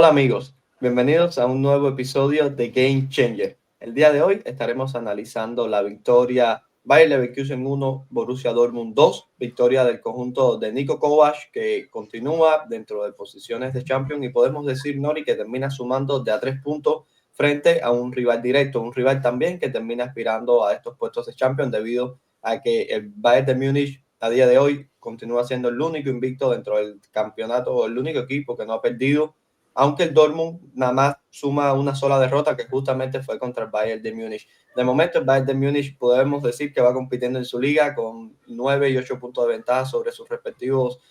Hola amigos, bienvenidos a un nuevo episodio de Game Changer. El día de hoy estaremos analizando la victoria Bayer Leverkusen 1, Borussia Dortmund 2, victoria del conjunto de Niko Kovac que continúa dentro de posiciones de Champions y podemos decir, Nori, que termina sumando de a 3 puntos frente a un rival directo, un rival también que termina aspirando a estos puestos de Champions debido a que el Bayern de Múnich a día de hoy continúa siendo el único invicto dentro del campeonato o el único equipo que no ha perdido, aunque el Dortmund nada más suma una sola derrota que justamente fue contra el Bayern de Múnich. De momento el Bayern de Múnich podemos decir que va compitiendo en su liga con 9 y 8 puntos de ventaja sobre sus respectivos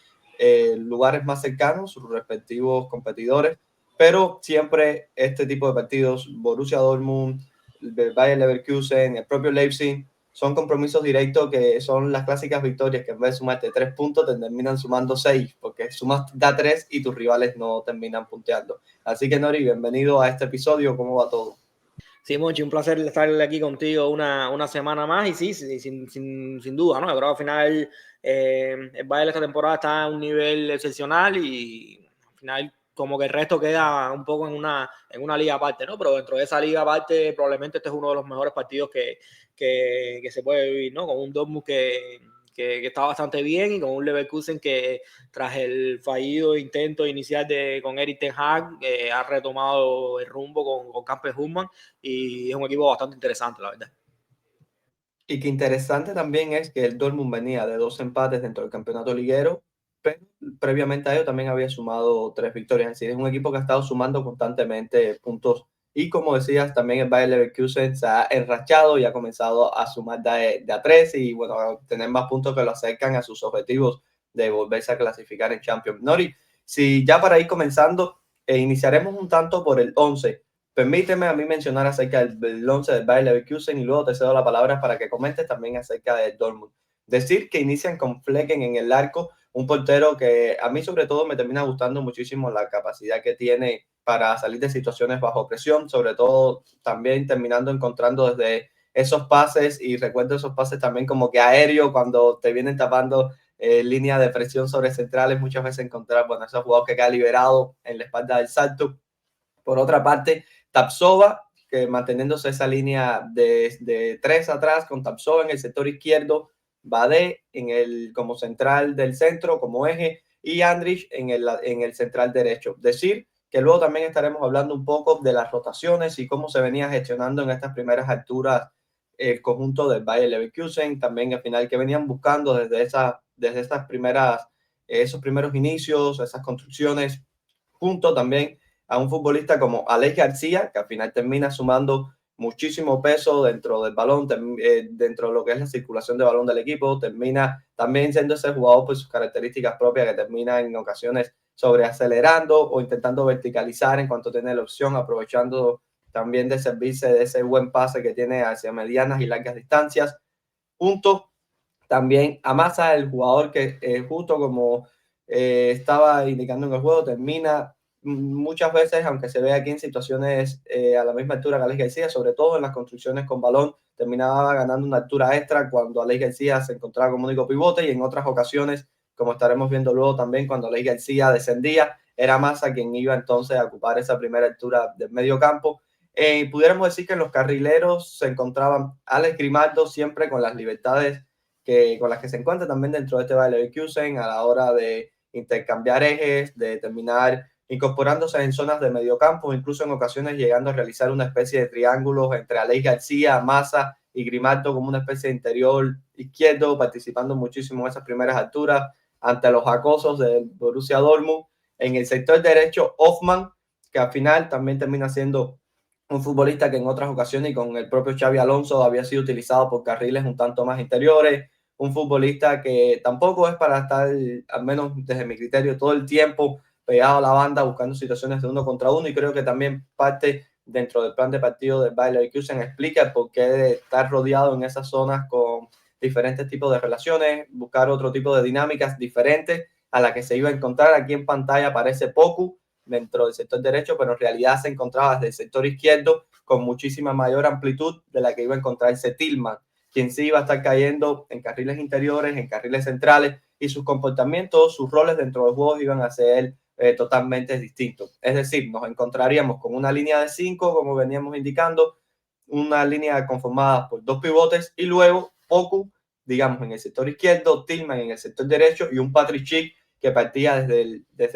lugares más cercanos, sus respectivos competidores, pero siempre este tipo de partidos, Borussia Dortmund, el Bayer Leverkusen, el propio Leipzig, son compromisos directos que son las clásicas victorias que en vez de sumarte 3 puntos te terminan sumando 6, porque sumas da 3 y tus rivales no terminan punteando. Así que Nori, bienvenido a este episodio, ¿cómo va todo? Sí, Monchy, un placer estar aquí contigo una semana más y sí, sin duda, ¿no? Yo creo que al final el Bayern esta temporada está a un nivel excepcional y al final como que el resto queda un poco en una liga aparte, ¿no? Pero dentro de esa liga aparte probablemente este es uno de los mejores partidos que se puede vivir, ¿no? Con un Dortmund que está bastante bien y con un Leverkusen que tras el fallido intento inicial con Erik ten Hag ha retomado el rumbo con Campen y es un equipo bastante interesante, la verdad. Y que interesante también es que el Dortmund venía de 2 empates dentro del campeonato liguero, pero previamente a ello también había sumado 3 victorias. Es decir, es un equipo que ha estado sumando constantemente puntos. Y como decías, también el Bayer Leverkusen se ha enrachado y ha comenzado a sumar de a 3 y bueno, a tener más puntos que lo acercan a sus objetivos de volverse a clasificar en Champions. Nori, si ya para ir comenzando, iniciaremos un tanto por el 11. Permíteme a mí mencionar acerca del 11 del Bayer Leverkusen y luego te cedo la palabra para que comentes también acerca del Dortmund. Decir que inician con Flecken en el arco, un portero que a mí sobre todo me termina gustando muchísimo la capacidad que tiene para salir de situaciones bajo presión, sobre todo también terminando encontrando desde esos pases, y recuerdo esos pases también como que aéreo cuando te vienen tapando línea de presión sobre centrales, muchas veces encontrar, bueno, esos jugadores que queda liberado en la espalda del salto. Por otra parte, Tapsova, que manteniéndose esa línea de 3 atrás con Tapsova en el sector izquierdo, Bade como central del centro, como eje, y Andrich en el central derecho. Decir que luego también estaremos hablando un poco de las rotaciones y cómo se venía gestionando en estas primeras alturas el conjunto del Bayer Leverkusen, también al final que venían buscando desde estas primeras, esos primeros inicios, esas construcciones, junto también a un futbolista como Alex García, que al final termina sumando muchísimo peso dentro del balón, dentro de lo que es la circulación de balón del equipo, termina también siendo ese jugador por sus características propias que termina en ocasiones sobreacelerando o intentando verticalizar en cuanto tiene la opción, aprovechando también de servirse de ese buen pase que tiene hacia medianas y largas distancias. Junto también a Massa, el jugador que justo como estaba indicando en el juego, termina muchas veces, aunque se ve aquí en situaciones a la misma altura que Alex García, sobre todo en las construcciones con balón, terminaba ganando una altura extra cuando Alex García se encontraba como único pivote, y en otras ocasiones, como estaremos viendo luego también, cuando Alex García descendía, era Massa quien iba entonces a ocupar esa primera altura del medio campo. Pudiéramos decir que en los carrileros se encontraban Alex Grimaldo siempre con las libertades con las que se encuentra también dentro de este Bayer Leverkusen a la hora de intercambiar ejes, de terminar incorporándose en zonas de mediocampo, incluso en ocasiones llegando a realizar una especie de triángulos entre Alex García, Massa y Grimaldo como una especie de interior izquierdo, participando muchísimo en esas primeras alturas ante los acosos del Borussia Dortmund. En el sector derecho, Hoffmann, que al final también termina siendo un futbolista que en otras ocasiones y con el propio Xavi Alonso había sido utilizado por carriles un tanto más interiores, un futbolista que tampoco es para estar, al menos desde mi criterio, todo el tiempo pegado a la banda buscando situaciones de uno contra uno, y creo que también parte dentro del plan de partido del Bayer Leverkusen explica el porqué de estar rodeado en esas zonas con diferentes tipos de relaciones, buscar otro tipo de dinámicas diferentes a la que se iba a encontrar. Aquí en pantalla aparece Poku dentro del sector derecho, pero en realidad se encontraba desde el sector izquierdo con muchísima mayor amplitud de la que iba a encontrarse Tillman, quien sí iba a estar cayendo en carriles interiores, en carriles centrales, y sus comportamientos, sus roles dentro del juego iban a ser totalmente distinto. Es decir, nos encontraríamos con una línea de 5, como veníamos indicando, una línea conformada por 2 pivotes y luego Poku, digamos, en el sector izquierdo, Tillman en el sector derecho y un Patrick Schick que partía desde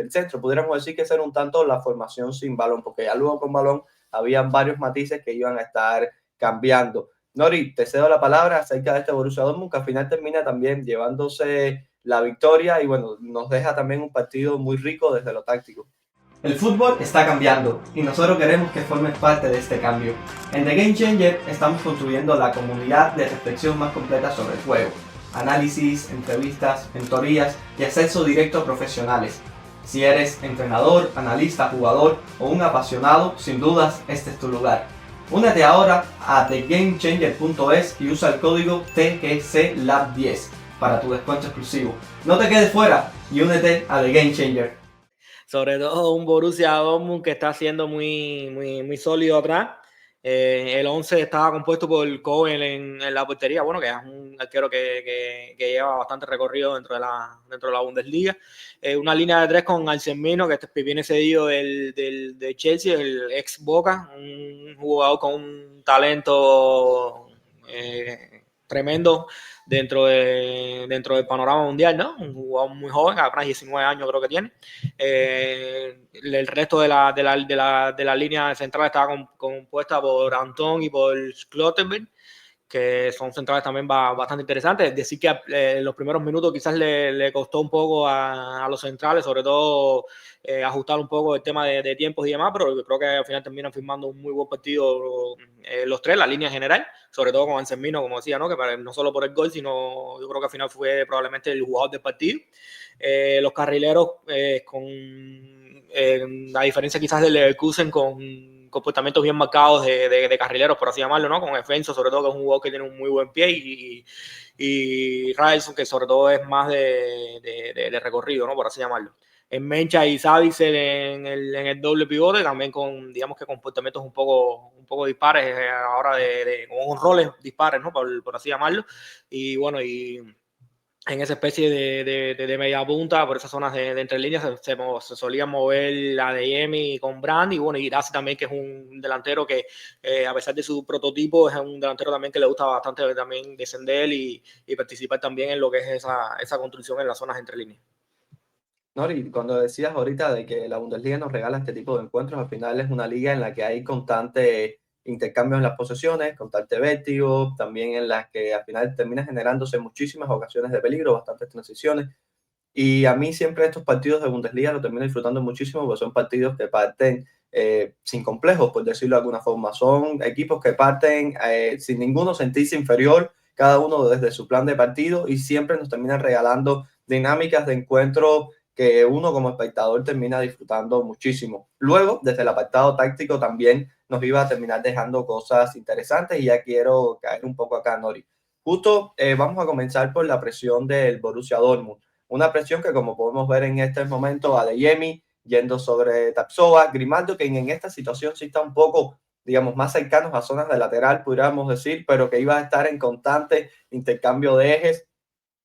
el centro. Pudiéramos decir que esa era un tanto la formación sin balón, porque ya luego con balón habían varios matices que iban a estar cambiando. Nori, te cedo la palabra acerca de este Borussia Dortmund, que al final termina también llevándose la victoria y bueno, nos deja también un partido muy rico desde lo táctico. El fútbol está cambiando y nosotros queremos que formes parte de este cambio. En The Game Changer estamos construyendo la comunidad de reflexión más completa sobre el juego. Análisis, entrevistas, mentorías y acceso directo a profesionales. Si eres entrenador, analista, jugador o un apasionado, sin dudas este es tu lugar. Únete ahora a thegamechanger.es y usa el código TGCLAB10 para tu descuento exclusivo. No te quedes fuera y únete a The Game Changer. Sobre todo un Borussia Dortmund que está siendo muy sólido atrás. El 11 estaba compuesto por Cohen en la portería, bueno, que es un arquero que lleva bastante recorrido dentro de la Bundesliga. Una línea de 3 con Alcemino, que viene cedido de Chelsea, el ex Boca, un jugador con un talento tremendo dentro del panorama mundial, ¿no? Un jugador muy joven, apenas 19 años creo que tiene. El resto de la línea central estaba compuesta por Antón y por Schlotterbeck, que son centrales también bastante interesantes. Es decir, que en los primeros minutos quizás le costó un poco a los centrales, sobre todo ajustar un poco el tema de tiempos y demás, pero yo creo que al final terminan firmando un muy buen partido los tres, la línea general, sobre todo con Anselmino, como decía, ¿no? Que no solo por el gol, sino yo creo que al final fue probablemente el jugador del partido. Los carrileros, a diferencia quizás del Leverkusen, con comportamientos bien marcados de carrileros, por así llamarlo, ¿no? Con Efenso, sobre todo, que es un jugador que tiene un muy buen pie, y Raelson, que sobre todo es más de recorrido, ¿no? Por así llamarlo. En Mencha y Savitzer en el doble pivote, también con, digamos que comportamientos un poco dispares, ahora con roles dispares, ¿no? Por así llamarlo. Y bueno, y en esa especie de media punta, por esas zonas de entre líneas, se solía mover la de Emi con Brand, y bueno, y Irasi también, que es un delantero que, a pesar de su prototipo, es un delantero también que le gusta bastante también descender y participar también en lo que es esa construcción en las zonas entre líneas. Nori, cuando decías ahorita de que la Bundesliga nos regala este tipo de encuentros, al final es una liga en la que hay constante intercambio en las posesiones, constante vértigo, también en las que al final termina generándose muchísimas ocasiones de peligro, bastantes transiciones. Y a mí siempre estos partidos de Bundesliga los termino disfrutando muchísimo porque son partidos que parten sin complejos, por decirlo de alguna forma. Son equipos que parten sin ninguno sentirse inferior, cada uno desde su plan de partido, y siempre nos terminan regalando dinámicas de encuentro que uno como espectador termina disfrutando muchísimo. Luego, desde el apartado táctico también nos iba a terminar dejando cosas interesantes, y ya quiero caer un poco acá, Nori. Justo vamos a comenzar por la presión del Borussia Dortmund. Una presión que, como podemos ver en este momento, Adeyemi yendo sobre Tapsoba, Grimaldo, que en esta situación sí está un poco, digamos, más cercanos a zonas de lateral, pudiéramos decir, pero que iba a estar en constante intercambio de ejes,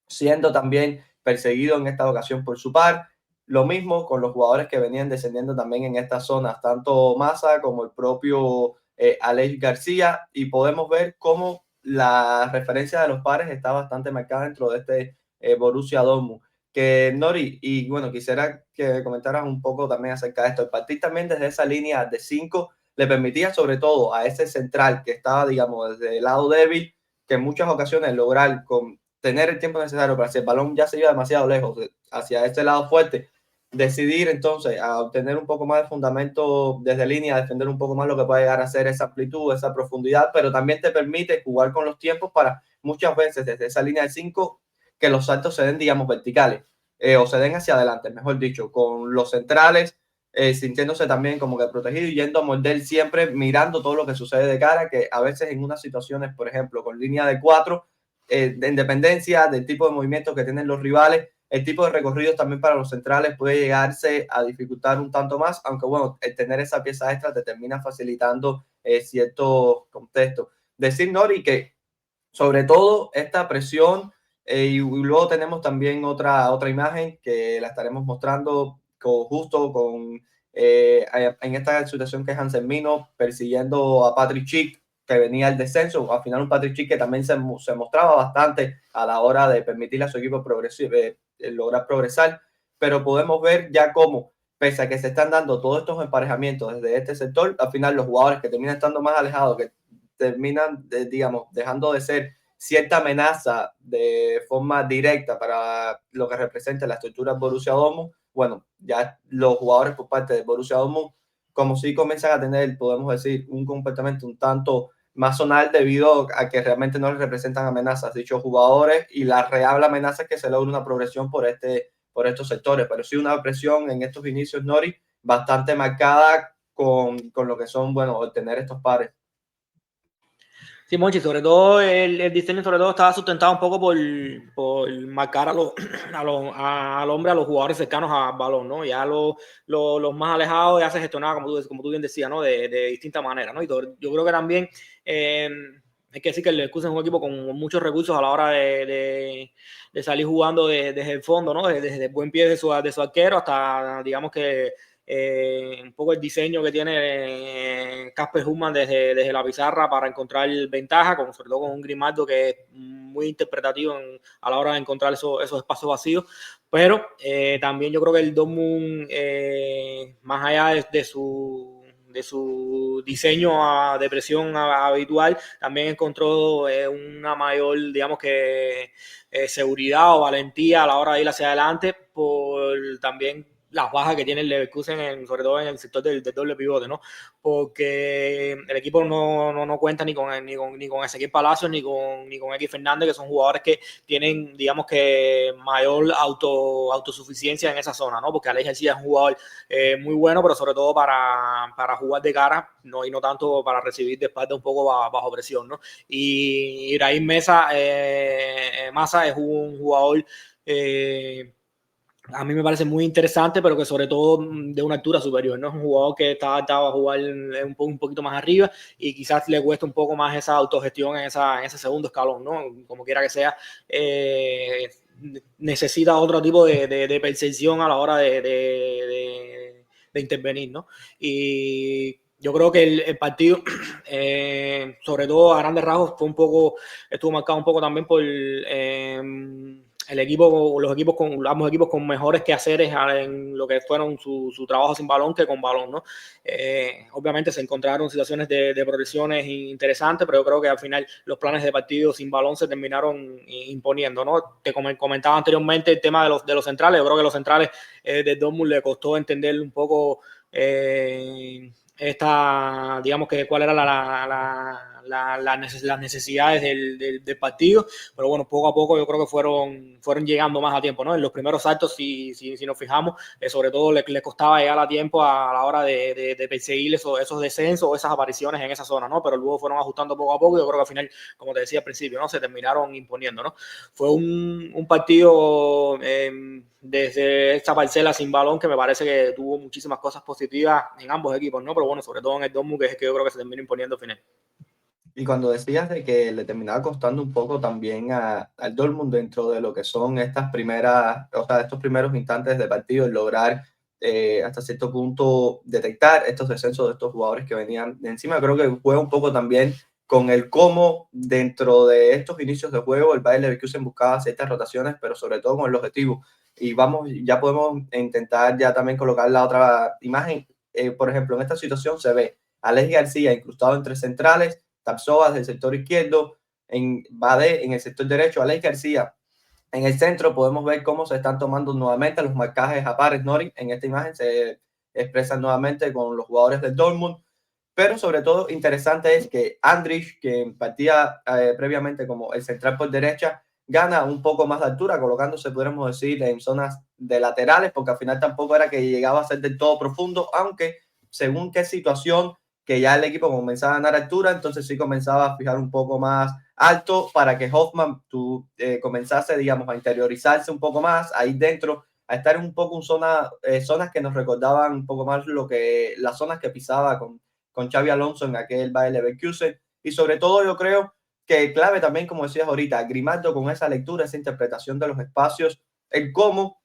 siendo también perseguido en esta ocasión por su par. Lo mismo con los jugadores que venían descendiendo también en estas zonas, tanto Massa como el propio Alex García, y podemos ver cómo la referencia de los pares está bastante marcada dentro de este Borussia Dortmund. Que Nori, y bueno, quisiera que comentaras un poco también acerca de esto. El partir también desde esa línea de 5 le permitía sobre todo a ese central que estaba, digamos, desde el lado débil, que en muchas ocasiones lograr tener el tiempo necesario para si el balón ya se iba demasiado lejos hacia este lado fuerte, decidir entonces a obtener un poco más de fundamento desde línea, defender un poco más lo que puede llegar a ser esa amplitud, esa profundidad, pero también te permite jugar con los tiempos para muchas veces desde esa línea de 5 que los saltos se den, digamos, verticales, o se den hacia adelante, mejor dicho, con los centrales sintiéndose también como que protegido y yendo a morder siempre, mirando todo lo que sucede de cara, que a veces en unas situaciones, por ejemplo, con línea de 4, de independencia del tipo de movimientos que tienen los rivales, el tipo de recorridos también para los centrales puede llegarse a dificultar un tanto más, aunque bueno, el tener esa pieza extra te termina facilitando ciertos contextos. Decir, Nori, que sobre todo esta presión, y luego tenemos también otra imagen que la estaremos mostrando justo en esta situación que es Hansen Mino persiguiendo a Patrick Schick, que venía al descenso. Al final un Patrick Schick que también se mostraba bastante a la hora de permitirle a su equipo lograr progresar, pero podemos ver ya cómo, pese a que se están dando todos estos emparejamientos desde este sector, al final los jugadores que terminan estando más alejados, que terminan, digamos, dejando de ser cierta amenaza de forma directa para lo que representa la estructura Borussia Dortmund, bueno, ya los jugadores por parte de Borussia Dortmund, como si comienzan a tener, podemos decir, un comportamiento un tanto más zonal debido a que realmente no les representan amenazas dichos jugadores y la real amenaza es que se logre una progresión por estos sectores, pero sí una presión en estos inicios, Nori, bastante marcada con lo que son, bueno, obtener estos pares. Sí, Monchy, sobre todo el diseño sobre todo estaba sustentado un poco por marcar al hombre, a los jugadores cercanos al balón, ¿no? Ya los más alejados ya se gestionaba, como tú bien decías, ¿no? De distinta manera, ¿no? Y yo creo que también hay que decir que el Leverkusen es un equipo con muchos recursos a la hora de salir jugando desde el fondo, ¿no? Desde el buen pie de su arquero hasta, digamos que un poco el diseño que tiene Kasper Hugman desde la pizarra para encontrar ventaja, sobre todo con un Grimaldo que es muy interpretativo a la hora de encontrar esos espacios vacíos, pero también yo creo que el Dortmund, más allá de su diseño de presión habitual, también encontró una mayor, digamos que seguridad o valentía a la hora de ir hacia adelante por también las bajas que tiene el Leverkusen, sobre todo en el sector del doble pivote, ¿no? Porque el equipo no cuenta ni con Ezequiel Palacios ni con X Fernández, que son jugadores que tienen, digamos que, mayor autosuficiencia en esa zona, ¿no? Porque Alex García es un jugador muy bueno, pero sobre todo para jugar de cara, ¿no? Y no tanto para recibir de espalda un poco bajo presión, ¿no? Y Ibrahim Massa es un jugador a mí me parece muy interesante, pero que sobre todo de una altura superior, ¿no? Es un jugador que está adaptado a jugar un poquito más arriba y quizás le cuesta un poco más esa autogestión en ese segundo escalón, ¿no? Como quiera que sea, necesita otro tipo de percepción a la hora de intervenir, ¿no? Y yo creo que el partido, sobre todo a grandes rasgos, estuvo marcado un poco también por ambos equipos con mejores quehaceres en lo que fueron su trabajo sin balón que con balón, ¿no? Obviamente se encontraron situaciones de progresiones interesantes, pero yo creo que al final los planes de partido sin balón se terminaron imponiendo, ¿no? Te comentaba anteriormente el tema de los centrales. Yo creo que los centrales de Dortmund le costó entender un poco digamos que cuál era las necesidades del partido, pero bueno, poco a poco yo creo que fueron llegando más a tiempo, ¿no? En los primeros saltos, si nos fijamos, sobre todo le costaba llegar a tiempo a la hora de perseguir esos descensos o esas apariciones en esa zona, ¿no? Pero luego fueron ajustando poco a poco y yo creo que al final, como te decía al principio, ¿no? Se terminaron imponiendo, ¿no? Fue un partido desde esta parcela sin balón que me parece que tuvo muchísimas cosas positivas en ambos equipos, ¿no? Pero bueno, sobre todo en el Dortmund, que es que yo creo que se terminó imponiendo al final. Y cuando decías de que le terminaba costando un poco también al Dortmund dentro de lo que son estos primeros instantes de partido, el lograr hasta cierto punto detectar estos descensos de estos jugadores que venían de encima, creo que juega un poco también con el cómo dentro de estos inicios de juego el Bayer Leverkusen buscaba ciertas rotaciones, pero sobre todo con el objetivo. Y ya podemos intentar ya también colocar la otra imagen. Por ejemplo, en esta situación se ve a Alex García incrustado entre centrales, Tapsoba del sector izquierdo, Bade en el sector derecho, Alex García en el centro. Podemos ver cómo se están tomando nuevamente los marcajes a pares. Nori en esta imagen se expresan nuevamente con los jugadores del Dortmund, pero sobre todo interesante es que Andrich, que partía previamente como el central por derecha, gana un poco más de altura, colocándose, podríamos decir, en zonas de laterales, porque al final tampoco era que llegaba a ser del todo profundo, aunque según qué situación que ya el equipo comenzaba a ganar altura, entonces sí comenzaba a fijar un poco más alto para que Hoffman comenzase, digamos, a interiorizarse un poco más ahí dentro, a estar un poco en zonas que nos recordaban un poco más las zonas que pisaba con Xabi Alonso en aquel Bayer Leverkusen. Y sobre todo yo creo que clave también, como decías ahorita, Grimaldo con esa lectura, esa interpretación de los espacios, el cómo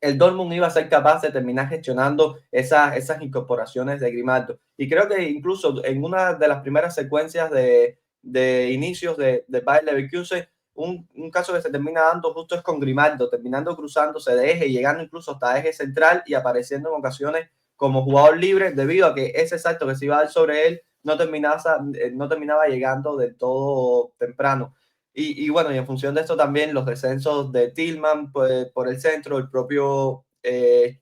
el Dortmund iba a ser capaz de terminar gestionando esas incorporaciones de Grimaldo. Y creo que incluso en una de las primeras secuencias de inicios de Bayer Leverkusen, un caso que se termina dando justo es con Grimaldo, terminando cruzándose de eje, llegando incluso hasta eje central y apareciendo en ocasiones como jugador libre, debido a que ese salto que se iba a dar sobre él no terminaba llegando del todo temprano. Y bueno, y en función de esto también los descensos de Tillman pues, por el centro, el propio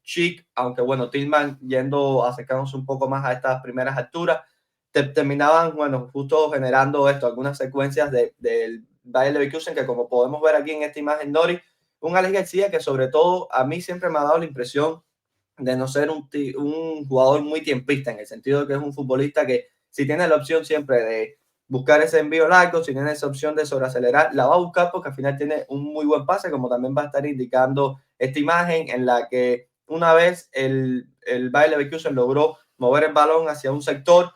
Schick, aunque bueno, Tillman yendo acercándose un poco más a estas primeras alturas, terminaban, bueno, justo generando esto, algunas secuencias del Bayer Leverkusen, que como podemos ver aquí en esta imagen, Nori, un Alex García que sobre todo a mí siempre me ha dado la impresión de no ser un jugador muy tiempista, en el sentido de que es un futbolista que si tiene la opción siempre de buscar ese envío largo, si tiene esa opción de sobreacelerar, la va a buscar porque al final tiene un muy buen pase, como también va a estar indicando esta imagen en la que una vez el Bayer Leverkusen logró mover el balón hacia un sector.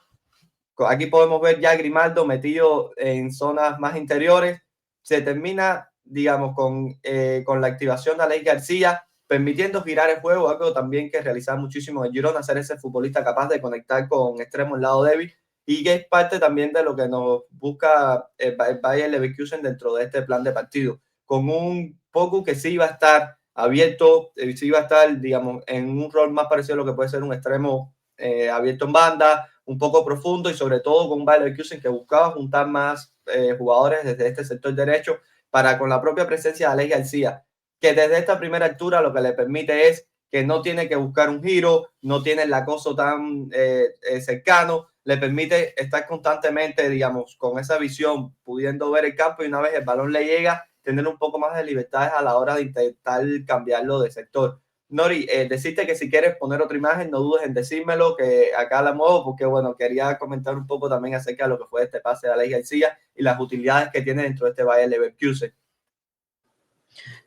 Aquí podemos ver ya Grimaldo metido en zonas más interiores. Se termina, digamos, con la activación de Alex García, permitiendo girar el juego, algo también que realizaba muchísimo el Girona, ser ese futbolista capaz de conectar con extremo el lado débil, y que es parte también de lo que nos busca el Bayer Leverkusen dentro de este plan de partido, con un poco que sí va a estar abierto, sí va a estar, digamos, en un rol más parecido a lo que puede ser un extremo abierto en banda, un poco profundo, y sobre todo con un Bayer Leverkusen que buscaba juntar más jugadores desde este sector derecho, para con la propia presencia de Alex García, que desde esta primera altura lo que le permite es que no tiene que buscar un giro, no tiene el acoso tan cercano, le permite estar constantemente, digamos, con esa visión, pudiendo ver el campo, y una vez el balón le llega, tener un poco más de libertades a la hora de intentar cambiarlo de sector. Nori, decirte que si quieres poner otra imagen, no dudes en decírmelo, que acá la muevo, porque bueno, quería comentar un poco también acerca de lo que fue este pase de Alex García y las utilidades que tiene dentro de este Bayer Leverkusen.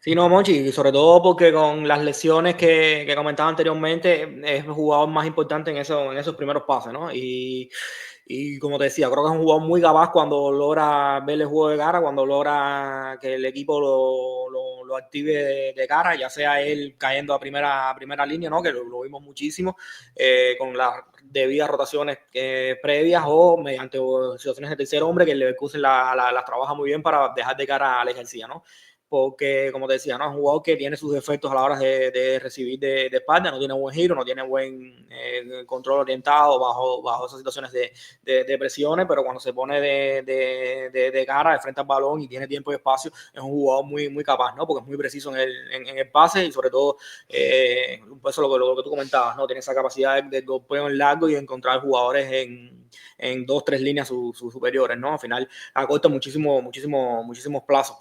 Sí, no, Monchy, sobre todo porque con las lesiones que comentaba anteriormente, es el jugador más importante en esos primeros pases, ¿no? Y como te decía, creo que es un jugador muy capaz cuando logra ver el juego de cara, cuando logra que el equipo lo active de cara, ya sea él cayendo a primera línea, ¿no? Que lo vimos muchísimo, con las debidas rotaciones previas, o mediante situaciones de tercer hombre, que el Leverkusen las trabaja muy bien para dejar de cara a Alex García, ¿no? Porque, como te decía, ¿no? Es un jugador que tiene sus defectos a la hora de recibir de espalda, no tiene buen giro, no tiene buen control orientado bajo esas situaciones de presiones, pero cuando se pone de cara, de frente al balón y tiene tiempo y espacio, es un jugador muy, muy capaz, ¿no? Porque es muy preciso en el pase, y sobre todo, eso lo que tú comentabas, ¿no? Tiene esa capacidad de golpeo en largo y de encontrar jugadores en 2-3 líneas superiores, ¿no? Al final acorta muchísimos plazos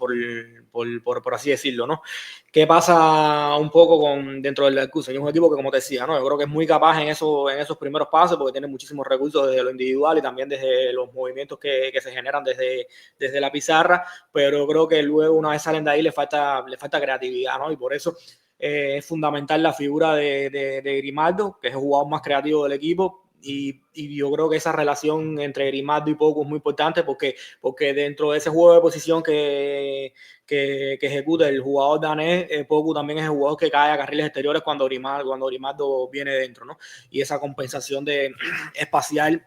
por así decirlo, ¿no? ¿Qué pasa un poco dentro del Leverkusen? Es un equipo que, como te decía, ¿no? Yo creo que es muy capaz en esos primeros pases, porque tiene muchísimos recursos desde lo individual y también desde los movimientos que se generan desde la pizarra, pero creo que luego, una vez salen de ahí, le falta creatividad, ¿no? Y por eso es fundamental la figura de Grimaldo, que es el jugador más creativo del equipo. Y yo creo que esa relación entre Grimaldo y Poku es muy importante, porque dentro de ese juego de posición que ejecuta el jugador danés, Poku también es el jugador que cae a carriles exteriores cuando Grimaldo viene dentro, ¿no? Y esa compensación espacial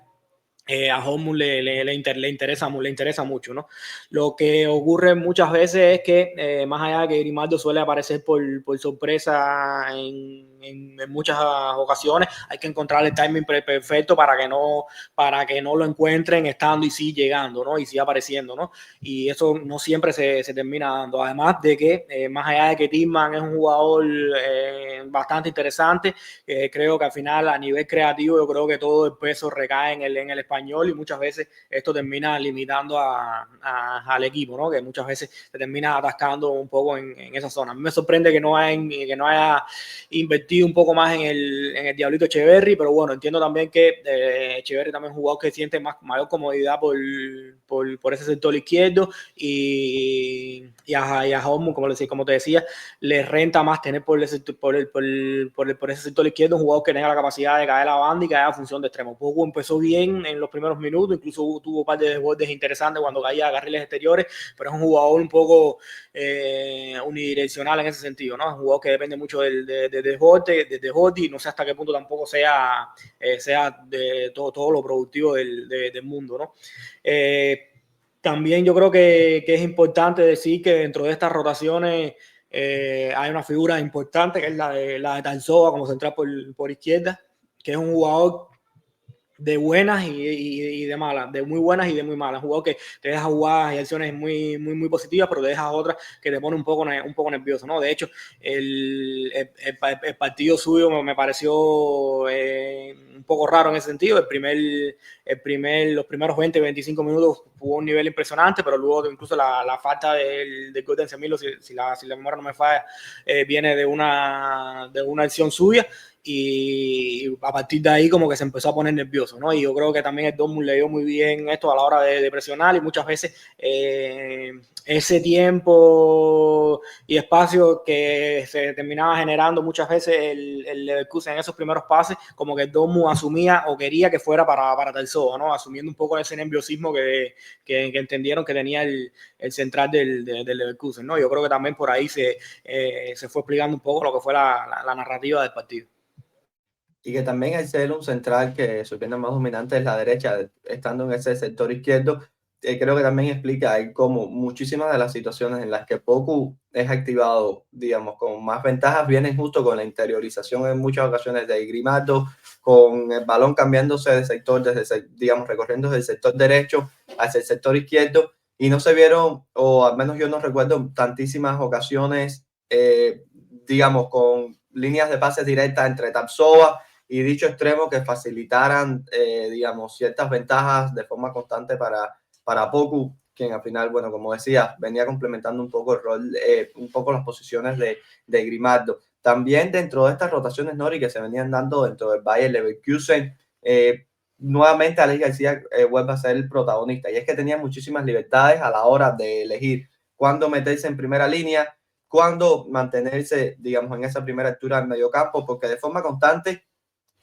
a Dortmund le interesa mucho, ¿no? Lo que ocurre muchas veces es que, más allá de que Grimaldo suele aparecer por sorpresa en muchas ocasiones, hay que encontrar el timing perfecto para que no lo encuentren estando y sí llegando, ¿no? Y sí apareciendo, ¿no? Y eso no siempre se termina dando. Además de que, más allá de que Tillman es un jugador bastante interesante, creo que al final, a nivel creativo, yo creo que todo el peso recae en el español, y muchas veces esto termina limitando al equipo, ¿no? Que muchas veces se termina atascando un poco en esa zona. A mí me sorprende que no haya invertido un poco más en el Diablito Echeverri, pero bueno, entiendo también que Echeverri también es un jugador que siente mayor comodidad por ese sector izquierdo, y a Dortmund, como te decía, le renta más tener por ese sector izquierdo un jugador que tenga la capacidad de caer a la banda y que haga función de extremo. Poco empezó bien en los los primeros minutos, incluso tuvo un par de desbordes interesantes cuando caía a carriles exteriores, pero es un jugador un poco unidireccional en ese sentido, ¿no? Es un jugador que depende mucho de desborde, y no sé hasta qué punto tampoco sea de todo lo productivo del mundo, ¿no? También yo creo que es importante decir que dentro de estas rotaciones hay una figura importante que es la de Tarzova como central por izquierda, que es un jugador de buenas y de malas, de muy buenas y de muy malas. Un jugador que te deja jugadas y acciones muy positivas, pero te deja otras que te pone un poco nervioso, ¿no? De hecho, el partido suyo me pareció un poco raro en ese sentido. Los primeros 20-25 minutos hubo un nivel impresionante, pero luego incluso la falta del gol de Encemilo, si la memoria no me falla, viene de una acción suya. Y a partir de ahí como que se empezó a poner nervioso, ¿no? Y yo creo que también el Dortmund le dio muy bien esto a la hora de presionar, y muchas veces ese tiempo y espacio que se terminaba generando muchas veces el Leverkusen en esos primeros pases, como que el Dortmund asumía o quería que fuera para Tarzova, ¿no? Asumiendo un poco ese nerviosismo que entendieron que tenía el central del Leverkusen, ¿no? Yo creo que también por ahí se fue explicando un poco lo que fue la narrativa del partido. Y que también al ser un central que su pierna más dominante es la derecha, estando en ese sector izquierdo, creo que también explica ahí cómo muchísimas de las situaciones en las que Poku es activado, digamos, con más ventajas, vienen justo con la interiorización en muchas ocasiones de Grimaldo, con el balón cambiándose de sector, digamos, recorriendo desde el sector derecho hacia el sector izquierdo, y no se vieron, o al menos yo no recuerdo tantísimas ocasiones, digamos, con líneas de pases directas entre Tapsova y dicho extremo que facilitaran, digamos, ciertas ventajas de forma constante para Poku, quien al final, bueno, como decía, venía complementando un poco el rol, un poco las posiciones de Grimaldo. También dentro de estas rotaciones, Nori, que se venían dando dentro del Bayer Leverkusen, nuevamente Alex García vuelve a ser el protagonista, y es que tenía muchísimas libertades a la hora de elegir cuándo meterse en primera línea, cuándo mantenerse, digamos, en esa primera altura del mediocampo, porque de forma constante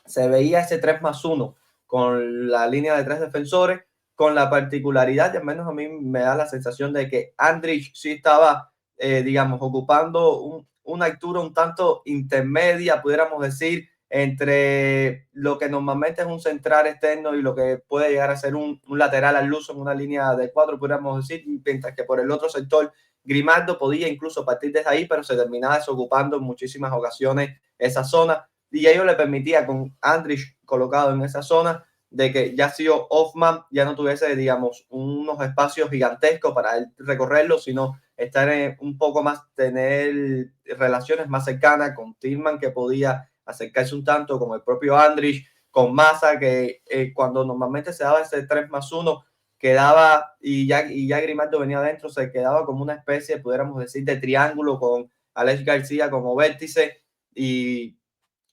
se veía ese 3+1 con la línea de 3 defensores, con la particularidad, y al menos a mí me da la sensación de que Andrich sí estaba, digamos, ocupando una altura un tanto intermedia, pudiéramos decir, entre lo que normalmente es un central externo y lo que puede llegar a ser un lateral al uso en una línea de 4, pudiéramos decir, mientras que por el otro sector Grimaldo podía incluso partir desde ahí, pero se terminaba desocupando en muchísimas ocasiones esa zona, y ello le permitía con Andrich colocado en esa zona de que ya sido Hoffman ya no tuviese, digamos, unos espacios gigantescos para él recorrerlo, sino estar un poco más, tener relaciones más cercanas con Tillman, que podía acercarse un tanto, con el propio Andrich, con Massa, que cuando normalmente se daba ese 3+1 quedaba, y ya Grimaldo venía adentro, se quedaba como una especie, pudiéramos decir, de triángulo con Alex García como vértice, y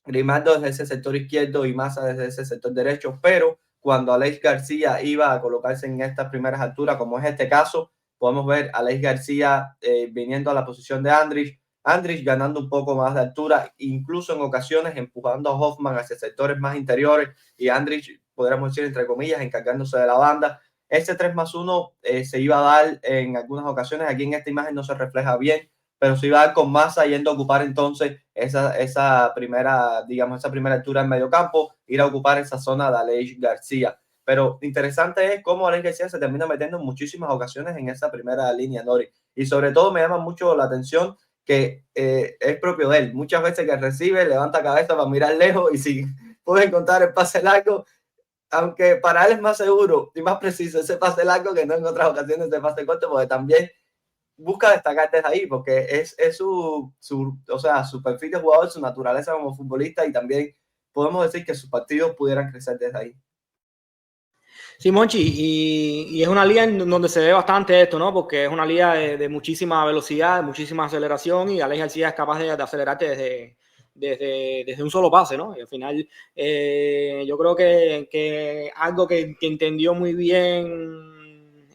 Grimaldo desde ese sector izquierdo y Massa desde ese sector derecho, pero cuando Alex García iba a colocarse en estas primeras alturas, como es este caso, podemos ver a Alex García viniendo a la posición de Andrich ganando un poco más de altura, incluso en ocasiones empujando a Hoffman hacia sectores más interiores, y Andrich, podríamos decir entre comillas, encargándose de la banda. Ese 3+1 se iba a dar en algunas ocasiones, aquí en esta imagen no se refleja bien, pero se iba a dar con Massa yendo a ocupar entonces esa primera, digamos, esa primera altura en medio campo, ir a ocupar esa zona de Alex García. Pero interesante es cómo Alex García se termina metiendo en muchísimas ocasiones en esa primera línea, Nori. Y sobre todo me llama mucho la atención que es propio de él. Muchas veces que recibe, levanta cabeza para mirar lejos, y si puede encontrar el pase largo, aunque para él es más seguro y más preciso ese pase largo que no en otras ocasiones ese pase corto, porque también busca destacar desde ahí, porque es o sea, su perfil de jugador, su naturaleza como futbolista, y también podemos decir que sus partidos pudieran crecer desde ahí. Sí, Monchy, y es una liga en donde se ve bastante esto, ¿no? Porque es una liga de muchísima velocidad, de muchísima aceleración, y Alex García es capaz de acelerarte desde un solo pase, ¿no? Y al final yo creo que algo que entendió muy bien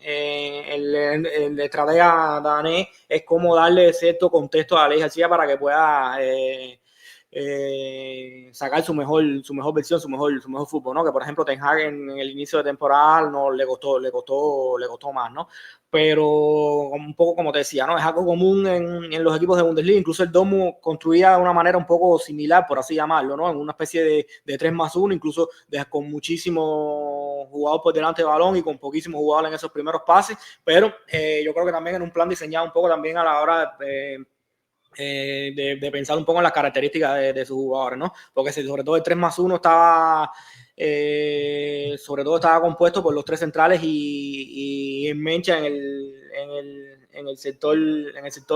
el estratega danés es cómo darle cierto contexto a Alex García para que pueda sacar su mejor versión, su mejor fútbol, ¿no? Que por ejemplo Ten Hag en el inicio de temporada no le costó más, ¿no? Pero un poco como te decía, ¿no? Es algo común en los equipos de Bundesliga. Incluso el Dortmund construía de una manera un poco similar, por así llamarlo, ¿no? En una especie de 3+1, incluso con muchísimo jugador por delante del balón y con poquísimos jugadores en esos primeros pases, pero yo creo que también en un plan diseñado un poco también a la hora de pensar un poco en las características de sus jugadores, ¿no? Porque sobre todo el 3+1 estaba sobre todo estaba compuesto por los tres centrales y Mencha en el sector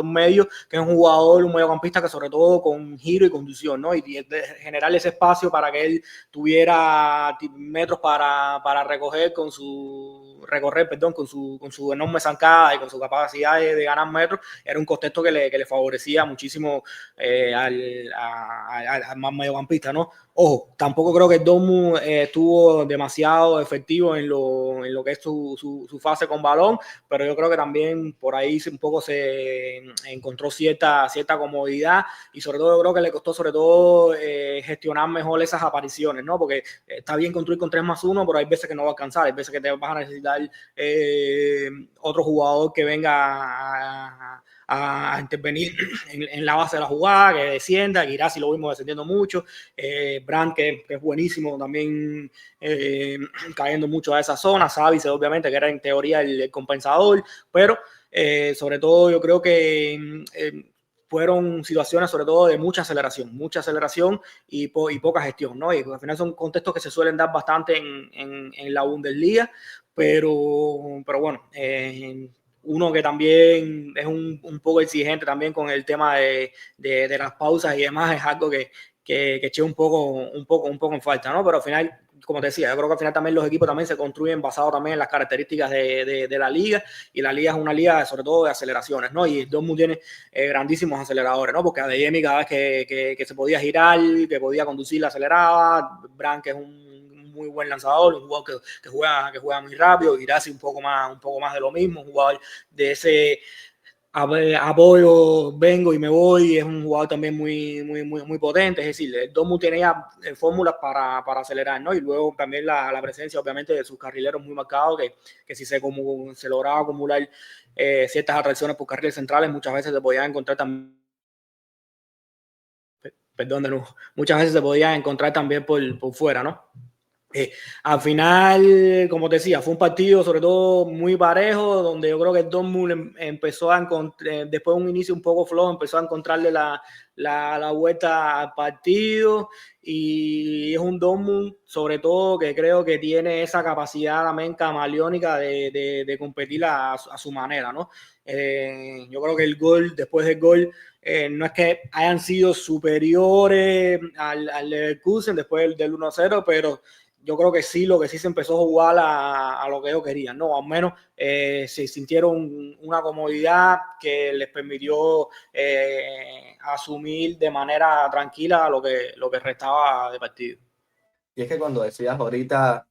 medio, que es un jugador, un mediocampista que sobre todo con giro y conducción, ¿no? Y generar ese espacio para que él tuviera metros para recorrer con su enorme zancada y con su capacidad de ganar metros. Era un contexto que le favorecía muchísimo al mediocampista, ¿no? Ojo, tampoco creo que el Dortmund estuvo demasiado efectivo en lo que es su fase con balón, pero yo creo que también por ahí un poco se encontró cierta comodidad y sobre todo yo creo que le costó sobre todo gestionar mejor esas apariciones, ¿no? Porque está bien construir con 3+1, pero hay veces que no va a alcanzar, hay veces que te vas a necesitar otro jugador que venga a intervenir en la base de la jugada, que descienda. Guirassi lo vimos descendiendo mucho, Brandt que es buenísimo también cayendo mucho a esa zona, Savic obviamente que era en teoría el compensador, pero sobre todo yo creo que fueron situaciones sobre todo de mucha aceleración y poca gestión, ¿no? Y al final son contextos que se suelen dar bastante en la Bundesliga, pero bueno, uno que también es un poco exigente también con el tema de las pausas y demás, es algo que eché un poco en falta, ¿no? Pero al final, como te decía, yo creo que al final también los equipos también se construyen basados también en las características de la liga, y la liga es una liga sobre todo de aceleraciones, ¿no? Y el Dortmund tiene grandísimos aceleradores, ¿no? Porque Adeyemi cada vez que se podía girar, que podía conducir, la aceleraba. Brandt, que es un muy buen lanzador, un jugador que juega muy rápido. Guirassi un poco más de lo mismo, un jugador de ese apoyo, vengo y me voy, es un jugador también muy potente. Es decir, el Dortmund tiene ya fórmulas para acelerar, ¿no? Y luego también la presencia obviamente de sus carrileros muy marcados, que si se lograba acumular ciertas atracciones por carriles centrales, muchas veces se podían encontrar también, muchas veces se podían encontrar también por fuera, ¿no? Al final, como te decía, fue un partido sobre todo muy parejo, donde yo creo que el Dortmund empezó a encontrar, después de un inicio un poco flojo, empezó a encontrarle la vuelta al partido, y es un Dortmund sobre todo que creo que tiene esa capacidad también camaleónica de competir a su manera, ¿no? Yo creo que después del gol, no es que hayan sido superiores al Leverkusen después del 1-0, pero yo creo que sí, lo que sí se empezó a jugar a lo que ellos querían, ¿no? Al menos se sintieron una comodidad que les permitió asumir de manera tranquila lo que restaba de partido. Y es que cuando decías ahorita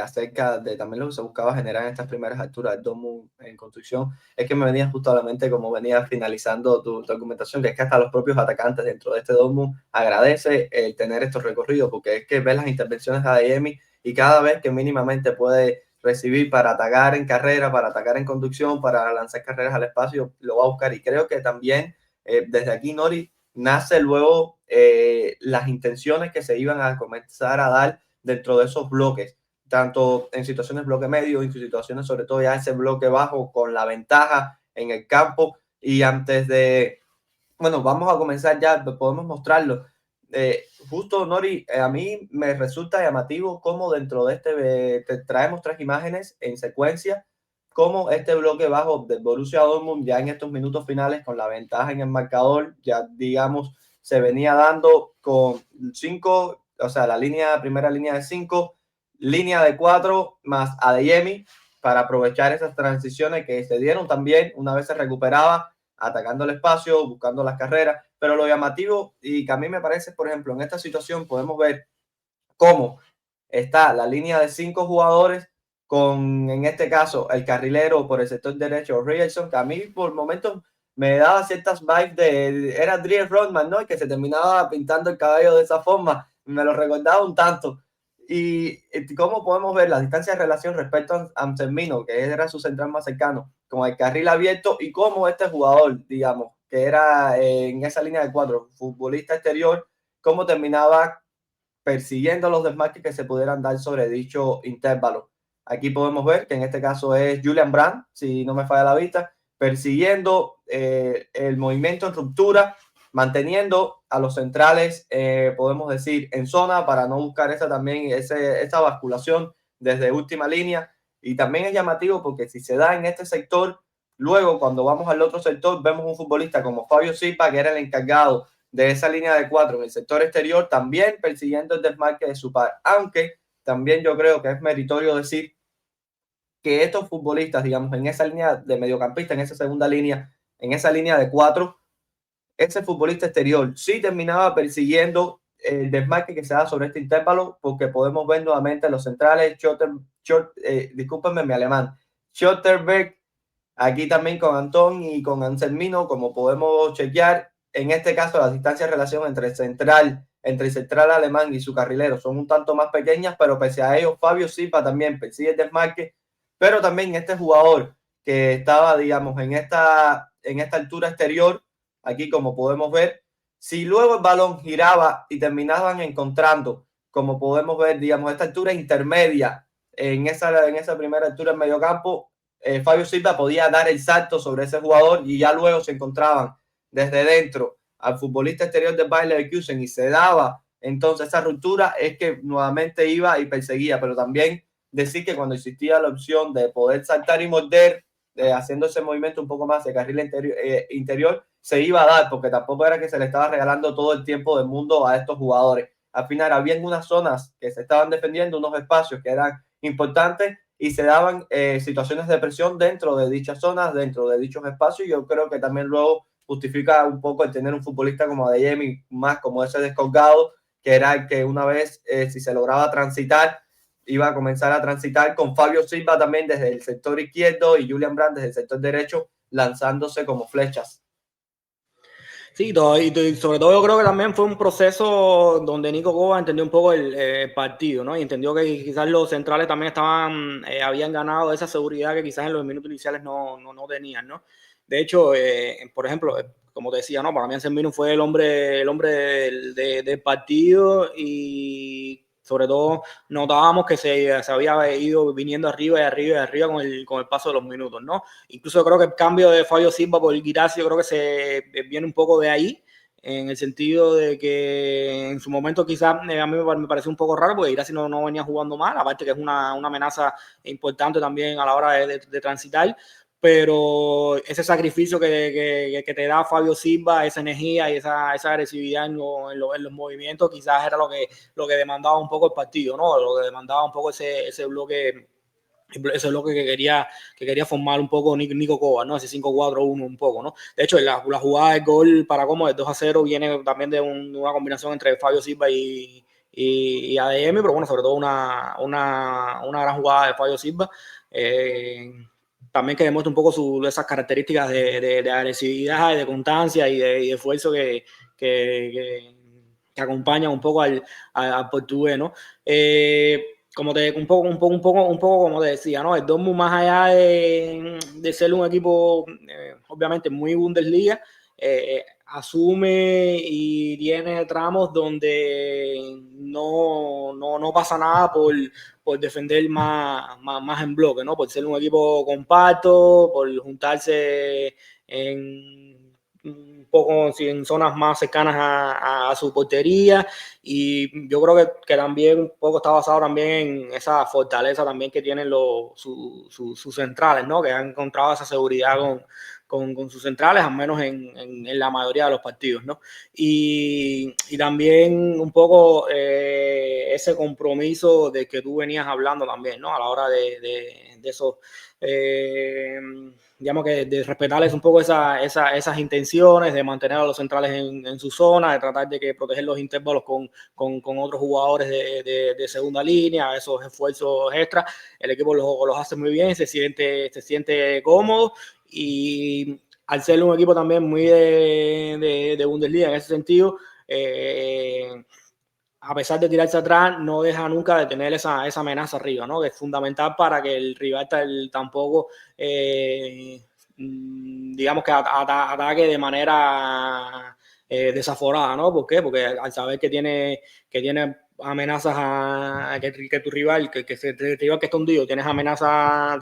acerca de también lo que se buscaba generar en estas primeras alturas del Dortmund en construcción, es que me venía justo a la mente como venía finalizando tu argumentación, que es que hasta los propios atacantes dentro de este Dortmund agradece el tener estos recorridos, porque es que ves las intervenciones de Adeyemi y cada vez que mínimamente puede recibir para atacar en carrera, para atacar en conducción, para lanzar carreras al espacio, lo va a buscar. Y creo que también desde aquí Nori nace luego las intenciones que se iban a comenzar a dar dentro de esos bloques, tanto en situaciones bloque medio, en situaciones sobre todo ya ese bloque bajo con la ventaja en el campo. Y antes de, bueno, vamos a comenzar ya, podemos mostrarlo. Justo, Nori, a mí me resulta llamativo cómo dentro de te traemos tres imágenes en secuencia, cómo este bloque bajo del Borussia Dortmund ya en estos minutos finales con la ventaja en el marcador, ya digamos, se venía dando con 5, o sea, primera línea de 5, línea de 4 más Adeyemi para aprovechar esas transiciones que se dieron también una vez se recuperaba, atacando el espacio, buscando las carreras. Pero lo llamativo y que a mí me parece, por ejemplo, en esta situación podemos ver cómo está la línea de 5 jugadores con, en este caso, el carrilero por el sector derecho, Richardson, que a mí por momentos me daba ciertas vibes era Dries Rodman, ¿no? Y que se terminaba pintando el cabello de esa forma, me lo recordaba un tanto. Y cómo podemos ver la distancia de relación respecto a Anselmino, que era su central más cercano, con el carril abierto, y cómo este jugador, digamos, que era en esa línea de 4, futbolista exterior, cómo terminaba persiguiendo los desmarques que se pudieran dar sobre dicho intervalo. Aquí podemos ver que en este caso es Julian Brandt, si no me falla la vista, persiguiendo el movimiento en ruptura, manteniendo a los centrales, podemos decir, en zona para no buscar esa basculación desde última línea. Y también es llamativo porque si se da en este sector, luego cuando vamos al otro sector vemos un futbolista como Fabio Silva, que era el encargado de esa línea de 4 en el sector exterior, también persiguiendo el desmarque de su par. Aunque también yo creo que es meritorio decir que estos futbolistas, digamos, en esa línea de mediocampista, en esa segunda línea, en esa línea de 4, ese futbolista exterior sí terminaba persiguiendo el desmarque que se da sobre este intervalo, porque podemos ver nuevamente los centrales, discúlpenme mi alemán, Schotterberg, aquí también con Antón y con Anselmino, como podemos chequear. En este caso, la distancia de relación entre el central alemán y su carrilero son un tanto más pequeñas, pero pese a ello, Fabio Silva también persigue el desmarque, pero también este jugador que estaba, digamos, en esta altura exterior, aquí como podemos ver, si luego el balón giraba y terminaban encontrando, como podemos ver, digamos, esta altura intermedia en esa primera altura en medio campo, Fabio Silva podía dar el salto sobre ese jugador y ya luego se encontraban desde dentro al futbolista exterior de Bayer Leverkusen y se daba entonces esa ruptura, es que nuevamente iba y perseguía. Pero también decir que cuando existía la opción de poder saltar y morder, haciendo ese movimiento un poco más de carril interior, se iba a dar, porque tampoco era que se le estaba regalando todo el tiempo del mundo a estos jugadores. Al final había algunas zonas que se estaban defendiendo, unos espacios que eran importantes, y se daban situaciones de presión dentro de dichas zonas, dentro de dichos espacios. Y yo creo que también luego justifica un poco el tener un futbolista como Adeyemi, más como ese descolgado, que era el que una vez, si se lograba transitar, iba a comenzar a transitar, con Fabio Silva también desde el sector izquierdo y Julian Brandt desde el sector derecho, lanzándose como flechas. Sí, y sobre todo yo creo que también fue un proceso donde Nico Kovac entendió un poco el partido, ¿no? Y entendió que quizás los centrales también habían ganado esa seguridad que quizás en los minutos iniciales no tenían, ¿no? De hecho, por ejemplo, como te decía, ¿no? Para mí Anselmino fue el hombre del partido, y sobre todo notábamos que se había ido viniendo arriba y arriba y arriba con el paso de los minutos, ¿no? Incluso creo que el cambio de Fabio Silva por Guirassy, yo creo que se viene un poco de ahí, en el sentido de que en su momento quizás a mí me pareció un poco raro, porque Guirassy no venía jugando mal, aparte que es una amenaza importante también a la hora de transitar. Pero ese sacrificio que te da Fabio Silva, esa energía y esa agresividad en los movimientos, quizás era lo que demandaba un poco el partido, ¿no? Lo que demandaba un poco ese bloque que quería formar un poco Nico Kovac, ¿no? Ese 5-4-1 un poco, ¿no? De hecho, la jugada del gol para Como del 2-0 viene también de una combinación entre Fabio Silva y ADM, pero bueno, sobre todo una gran jugada de Fabio Silva. También que demuestra un poco esas características de agresividad, de constancia y de esfuerzo que acompañan un poco al portugués, ¿no? Un poco como te decía, ¿no? El Dortmund, más allá de ser un equipo obviamente muy Bundesliga, asume y tiene tramos donde no pasa nada por defender más en bloque, ¿no? Por ser un equipo compacto, por juntarse un poco en zonas más cercanas a su portería. Y yo creo que también un poco está basado también en esa fortaleza también que tienen sus centrales, ¿no? Que han encontrado esa seguridad con sus centrales, al menos en la mayoría de los partidos, ¿no? Y también un poco ese compromiso del que tú venías hablando también, ¿no? A la hora de esos, digamos que de respetarles un poco esas intenciones, de mantener a los centrales en su zona, de tratar de proteger los intervalos con otros jugadores de segunda línea, esos esfuerzos extras. El equipo los hace muy bien, se siente cómodo, y al ser un equipo también muy de Bundesliga en ese sentido, a pesar de tirarse atrás, no deja nunca de tener esa amenaza arriba, ¿no? Que es fundamental para que el rival tampoco, digamos que ataque de manera desaforada, ¿no? ¿Por qué? Porque al saber que tiene amenazas que tu rival, que el rival que está hundido, tienes amenaza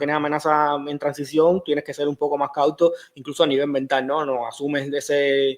en transición, tienes que ser un poco más cauto, incluso a nivel mental, ¿no? No asumes ese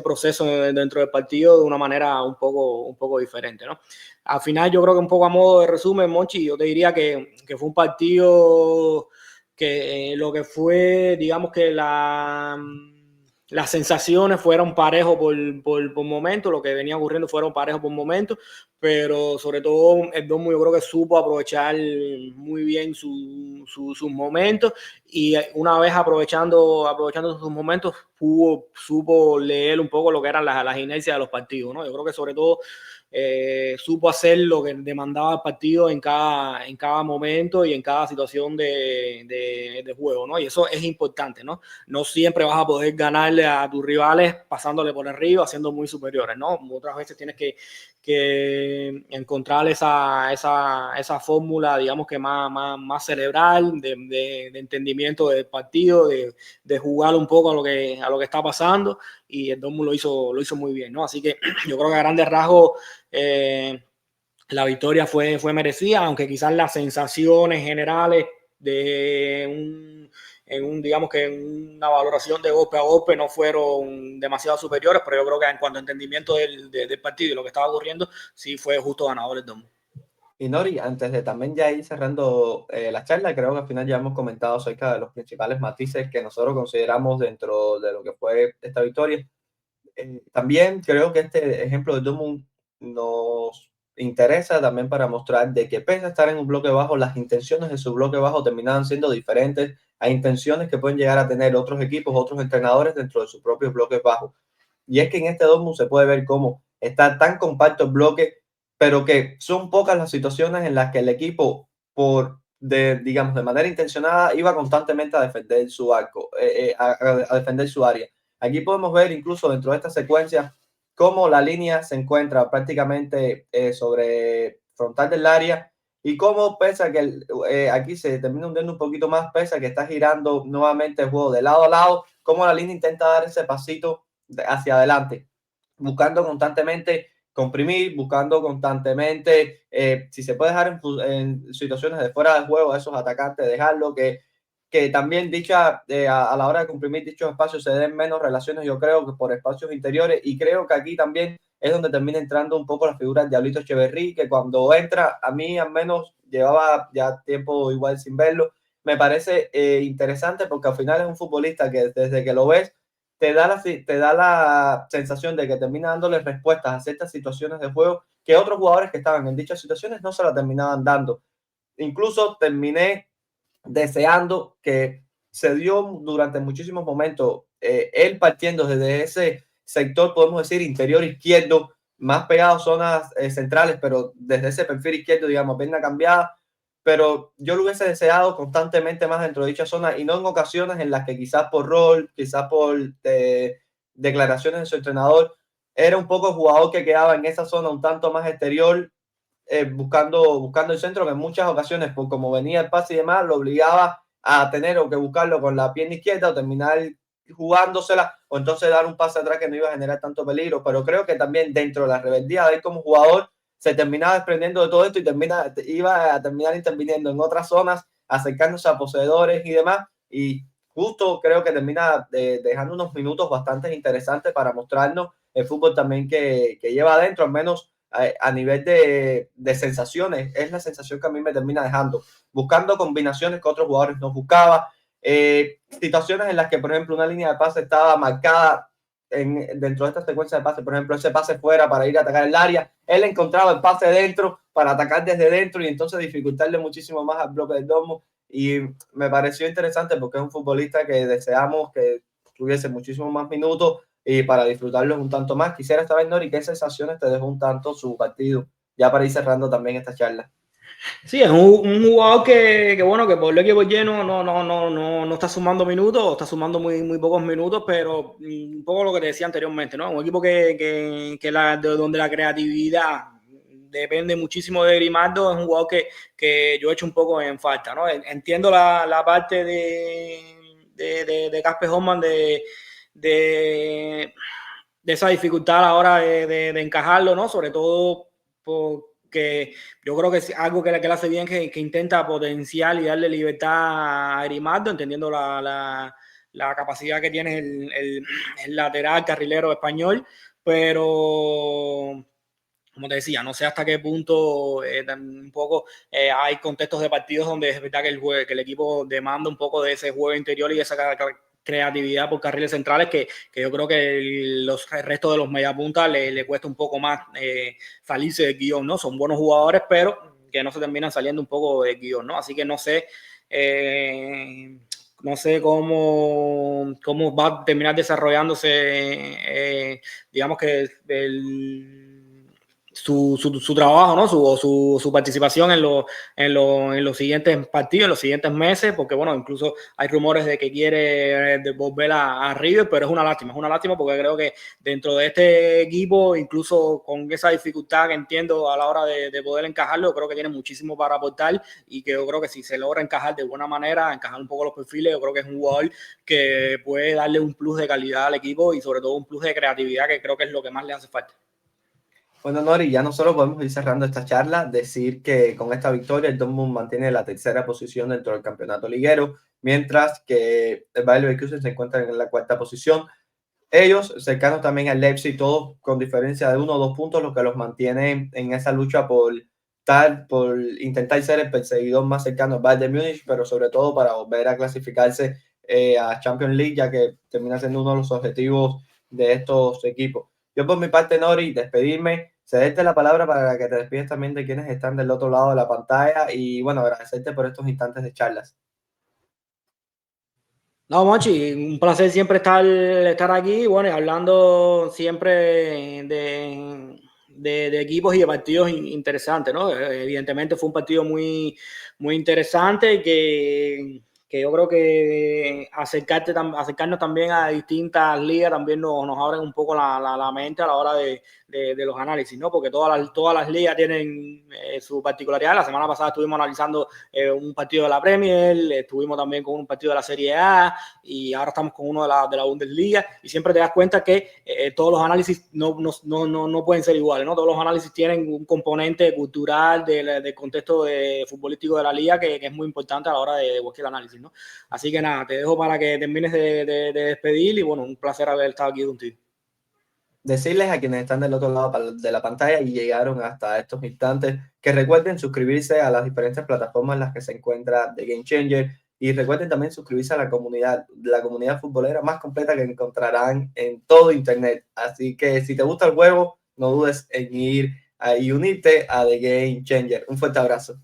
proceso dentro del partido de una manera un poco diferente, ¿no? Al final, yo creo que un poco a modo de resumen, Monchy, yo te diría que fue un partido que lo que fue, digamos que las sensaciones fueron parejos por momentos, lo que venía ocurriendo fueron parejos por momentos, pero sobre todo el Dortmund yo creo que supo aprovechar muy bien sus momentos, y una vez aprovechando sus momentos supo leer un poco lo que eran las inercias de los partidos, ¿no? Yo creo que sobre todo supo hacer lo que demandaba el partido en cada momento y en cada situación de juego, ¿no? Y eso es importante, ¿no? No siempre vas a poder ganarle a tus rivales pasándole por arriba, siendo muy superiores, ¿no? Otras veces tienes que encontrar esa fórmula, digamos que más cerebral, de entendimiento del partido, de jugar un poco a lo que está pasando, y el Dortmund lo hizo muy bien, ¿no? Así que yo creo que a grandes rasgos la victoria fue merecida, aunque quizás las sensaciones generales digamos que en una valoración de golpe a golpe no fueron demasiado superiores, pero yo creo que en cuanto a entendimiento del partido y lo que estaba ocurriendo, sí fue justo ganador el Dortmund. Y Nori, antes de también ya ir cerrando la charla, creo que al final ya hemos comentado acerca de los principales matices que nosotros consideramos dentro de lo que fue esta victoria. También creo que este ejemplo de Dortmund nos interesa también para mostrar de que pese a estar en un bloque bajo, las intenciones de su bloque bajo terminaban siendo diferentes a intenciones que pueden llegar a tener otros equipos, otros entrenadores dentro de sus propios bloques bajos. Y es que en este Dortmund se puede ver cómo está tan compacto el bloque, pero que son pocas las situaciones en las que el equipo, digamos, de manera intencionada, iba constantemente a defender su arco, a defender su área. Aquí podemos ver incluso dentro de esta secuencia cómo la línea se encuentra prácticamente sobre frontal del área, y cómo, pese a que aquí se termina hundiendo un poquito más, pese a que está girando nuevamente el juego de lado a lado, cómo la línea intenta dar ese pasito hacia adelante, buscando constantemente comprimir, buscando constantemente, si se puede dejar en situaciones de fuera del juego a esos atacantes, dejarlo, que también a la hora de comprimir dichos espacios se den menos relaciones, yo creo, que por espacios interiores. Y creo que aquí también es donde termina entrando un poco la figura de Diablito Echeverry, que cuando entra, a mí al menos llevaba ya tiempo igual sin verlo, me parece interesante, porque al final es un futbolista que desde que lo ves te da la sensación de que termina dándole respuestas a ciertas situaciones de juego que otros jugadores que estaban en dichas situaciones no se la terminaban dando. Incluso terminé deseando que se dio durante muchísimos momentos, él partiendo desde ese sector, podemos decir, interior izquierdo, más pegado a zonas centrales, pero desde ese perfil izquierdo, digamos, pierna cambiada, pero yo lo hubiese deseado constantemente más dentro de dicha zona, y no en ocasiones en las que quizás por rol, quizás por declaraciones de su entrenador, era un poco el jugador que quedaba en esa zona un tanto más exterior, buscando el centro, que en muchas ocasiones, por como venía el pase y demás, lo obligaba a tener o que buscarlo con la pierna izquierda o terminar jugándosela, o entonces dar un pase atrás que no iba a generar tanto peligro. Pero creo que también dentro de la rebeldía de él como jugador se terminaba desprendiendo de todo esto y iba a terminar interviniendo en otras zonas, acercándose a poseedores y demás, y justo creo que termina dejando unos minutos bastante interesantes para mostrarnos el fútbol también que lleva adentro, al menos a nivel de sensaciones. Es la sensación que a mí me termina dejando, buscando combinaciones que otros jugadores no buscaban, situaciones en las que, por ejemplo, una línea de pase estaba marcada dentro de esta secuencia de pase, por ejemplo, ese pase fuera para ir a atacar el área, él encontraba el pase dentro para atacar desde dentro y entonces dificultarle muchísimo más al bloque del Dortmund. Y me pareció interesante porque es un futbolista que deseamos que tuviese muchísimos más minutos y para disfrutarlos un tanto más. Quisiera saber, Nori, qué sensaciones te dejó un tanto su partido, ya para ir cerrando también esta charla. Sí, es un jugador que bueno, que por el equipo lleno no está sumando minutos, está sumando muy pocos minutos, pero un poco lo que te decía anteriormente, ¿no? Un equipo donde la creatividad depende muchísimo de Grimaldo, es un jugador que yo he hecho un poco en falta, ¿no? Entiendo la parte de Kasper Hoffmann de esa dificultad a la hora de encajarlo, ¿no? Sobre todo porque yo creo que es algo que le hace bien, que intenta potenciar y darle libertad a Grimaldo, entendiendo la capacidad que tiene el lateral carrilero español, pero como te decía, no sé hasta qué punto un poco hay contextos de partidos donde es verdad que el equipo demanda un poco de ese juego interior y esa creatividad por carriles centrales que yo creo que el resto de los mediapuntas le cuesta un poco más salirse del guión, ¿no? Son buenos jugadores, pero que no se terminan saliendo un poco del guión, ¿no? Así que no sé cómo va a terminar desarrollándose, digamos que su trabajo, ¿no? Su participación en los siguientes partidos, en los siguientes meses, porque bueno, incluso hay rumores de que quiere volver a River, pero es una lástima porque creo que dentro de este equipo, incluso con esa dificultad que entiendo a la hora de poder encajarlo, creo que tiene muchísimo para aportar y que yo creo que si se logra encajar de buena manera, encajar un poco los perfiles, yo creo que es un jugador que puede darle un plus de calidad al equipo y sobre todo un plus de creatividad, que creo que es lo que más le hace falta. Bueno, Nori, ya nosotros podemos ir cerrando esta charla, decir que con esta victoria el Dortmund mantiene la tercera posición dentro del campeonato liguero, mientras que el Bayer Leverkusen se encuentra en la cuarta posición. Ellos cercanos también al Leipzig, todos con diferencia de 1 o 2 puntos, lo que los mantiene en esa lucha por intentar ser el perseguidor más cercano al Bayern de Múnich, pero sobre todo para volver a clasificarse a Champions League, ya que termina siendo uno de los objetivos de estos equipos. Yo por mi parte, Nori, despedirme, cederte la palabra para que te despides también de quienes están del otro lado de la pantalla y bueno, agradecerte por estos instantes de charlas. No, Monchy, un placer siempre estar aquí, bueno, y hablando siempre de equipos y de partidos interesantes, ¿no? Evidentemente fue un partido muy interesante que yo creo que acercarnos también a distintas ligas también nos abren un poco la mente a la hora de los análisis, ¿no? Porque todas las ligas tienen su particularidad. La semana pasada estuvimos analizando un partido de la Premier, estuvimos también con un partido de la Serie A y ahora estamos con uno de la Bundesliga y siempre te das cuenta que todos los análisis no pueden ser iguales, ¿no? Todos los análisis tienen un componente cultural del contexto futbolístico de la liga que es muy importante a la hora de cualquier análisis, ¿no? Así que nada, te dejo para que termines de despedir y bueno, un placer haber estado aquí contigo. Decirles a quienes están del otro lado de la pantalla y llegaron hasta estos instantes que recuerden suscribirse a las diferentes plataformas en las que se encuentra The Game Changer y recuerden también suscribirse a la comunidad futbolera más completa que encontrarán en todo internet. Así que si te gusta el juego, no dudes en ir y unirte a The Game Changer. Un fuerte abrazo.